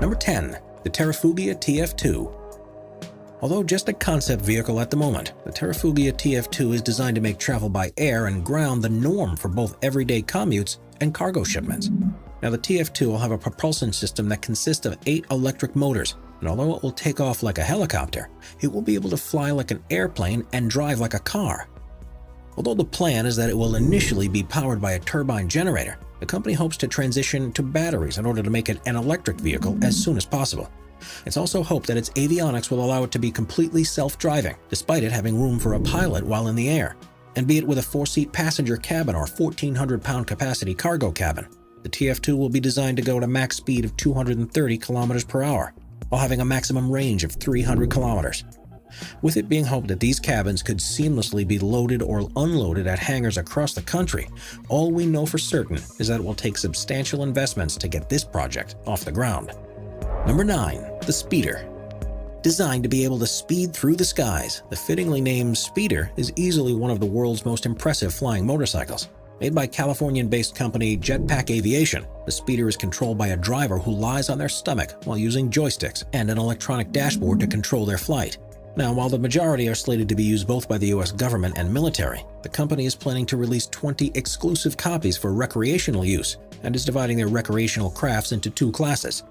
Number 10. The Terrafugia TF2. Although just a concept vehicle at the moment, the Terrafugia TF2 is designed to make travel by air and ground the norm for both everyday commutes and cargo shipments. Now, the TF2 will have a propulsion system that consists of 8 electric motors, and although it will take off like a helicopter, it will be able to fly like an airplane and drive like a car. Although the plan is that it will initially be powered by a turbine generator, the company hopes to transition to batteries in order to make it an electric vehicle as soon as possible. It's also hoped that its avionics will allow it to be completely self-driving, despite it having room for a pilot while in the air. And be it with a 4-seat passenger cabin or 1,400-pound capacity cargo cabin, the TF2 will be designed to go at a max speed of 230 kilometers per hour, while having a maximum range of 300 kilometers. With it being hoped that these cabins could seamlessly be loaded or unloaded at hangars across the country, all we know for certain is that it will take substantial investments to get this project off the ground. Number 9. The Speeder. Designed to be able to speed through the skies, the fittingly named Speeder is easily one of the world's most impressive flying motorcycles. Made by Californian-based company Jetpack Aviation, the Speeder is controlled by a driver who lies on their stomach while using joysticks and an electronic dashboard to control their flight. Now, while the majority are slated to be used both by the US government and military, the company is planning to release 20 exclusive copies for recreational use and is dividing their recreational crafts into 2 classes.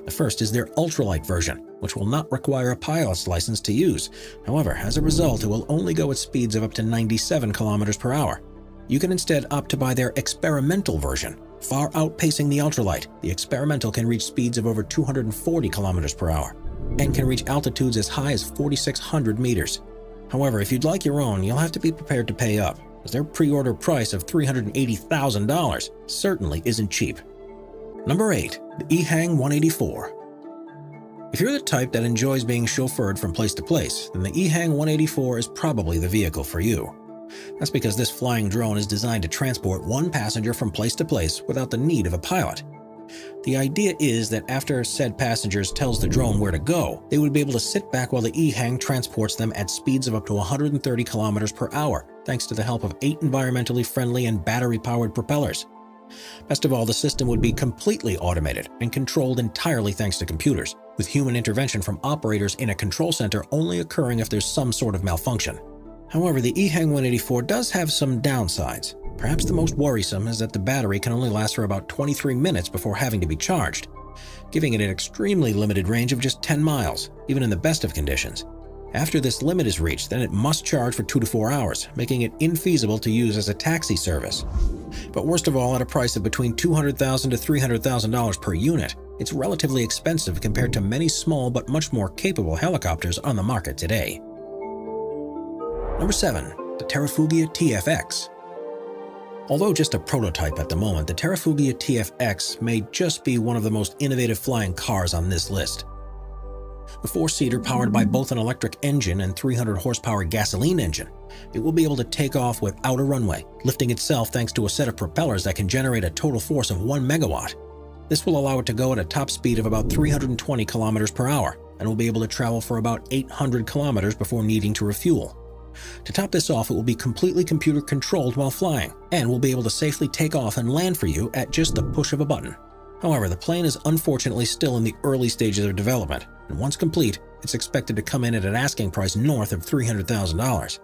The first is their ultralight version, which will not require a pilot's license to use. However, as a result, it will only go at speeds of up to 97 kilometers per hour. You can instead opt to buy their experimental version. Far outpacing the ultralight, the experimental can reach speeds of over 240 kilometers per hour and can reach altitudes as high as 4,600 meters. However, if you'd like your own, you'll have to be prepared to pay up, as their pre-order price of $380,000 certainly isn't cheap. Number 8. The EHang 184. If you're the type that enjoys being chauffeured from place to place, then the EHang 184 is probably the vehicle for you. That's because this flying drone is designed to transport one passenger from place to place without the need of a pilot. The idea is that after said passengers tells the drone where to go, they would be able to sit back while the EHang transports them at speeds of up to 130 kilometers per hour, thanks to the help of 8 environmentally friendly and battery-powered propellers. Best of all, the system would be completely automated and controlled entirely thanks to computers, with human intervention from operators in a control center only occurring if there's some sort of malfunction. However, the EHang 184 does have some downsides. Perhaps the most worrisome is that the battery can only last for about 23 minutes before having to be charged, giving it an extremely limited range of just 10 miles, even in the best of conditions. After this limit is reached, then it must charge for 2 to 4 hours, making it infeasible to use as a taxi service. But worst of all, at a price of between $200,000 to $300,000 per unit, it's relatively expensive compared to many small but much more capable helicopters on the market today. Number 7. The Terrafugia TFX. Although just a prototype at the moment, the Terrafugia TFX may just be one of the most innovative flying cars on this list. The 4-seater powered by both an electric engine and 300 horsepower gasoline engine, it will be able to take off without a runway, lifting itself thanks to a set of propellers that can generate a total force of 1 megawatt. This will allow it to go at a top speed of about 320 kilometers per hour and will be able to travel for about 800 kilometers before needing to refuel. To top this off, it will be completely computer controlled while flying and will be able to safely take off and land for you at just the push of a button. However, the plane is unfortunately still in the early stages of development, and once complete, it's expected to come in at an asking price north of $300,000.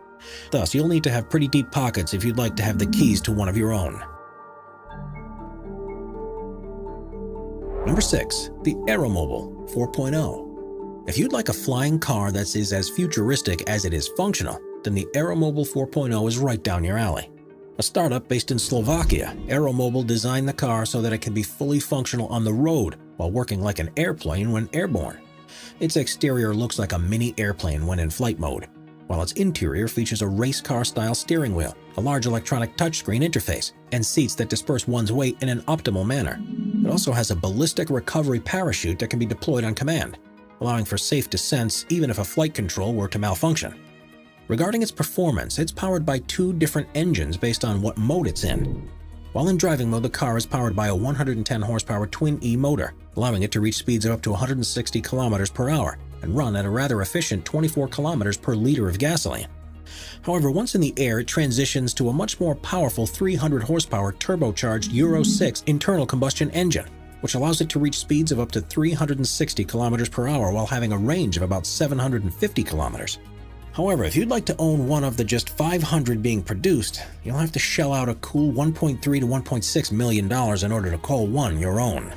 Thus, you'll need to have pretty deep pockets if you'd like to have the keys to one of your own. Number 6. The Aeromobile 4.0. If you'd like a flying car that is as futuristic as it is functional, then the Aeromobile 4.0 is right down your alley. A startup based in Slovakia, Aeromobile designed the car so that it can be fully functional on the road while working like an airplane when airborne. Its exterior looks like a mini airplane when in flight mode, while its interior features a race car-style steering wheel, a large electronic touchscreen interface, and seats that disperse one's weight in an optimal manner. It also has a ballistic recovery parachute that can be deployed on command, allowing for safe descents even if a flight control were to malfunction. Regarding its performance, it's powered by 2 different engines based on what mode it's in. While in driving mode, the car is powered by a 110 horsepower twin-E motor, allowing it to reach speeds of up to 160 kilometers per hour and run at a rather efficient 24 kilometers per liter of gasoline. However, once in the air, it transitions to a much more powerful 300 horsepower turbocharged Euro 6 internal combustion engine, which allows it to reach speeds of up to 360 kilometers per hour while having a range of about 750 kilometers. However, if you'd like to own one of the just 500 being produced, you'll have to shell out a cool $1.3 to $1.6 million in order to call one your own.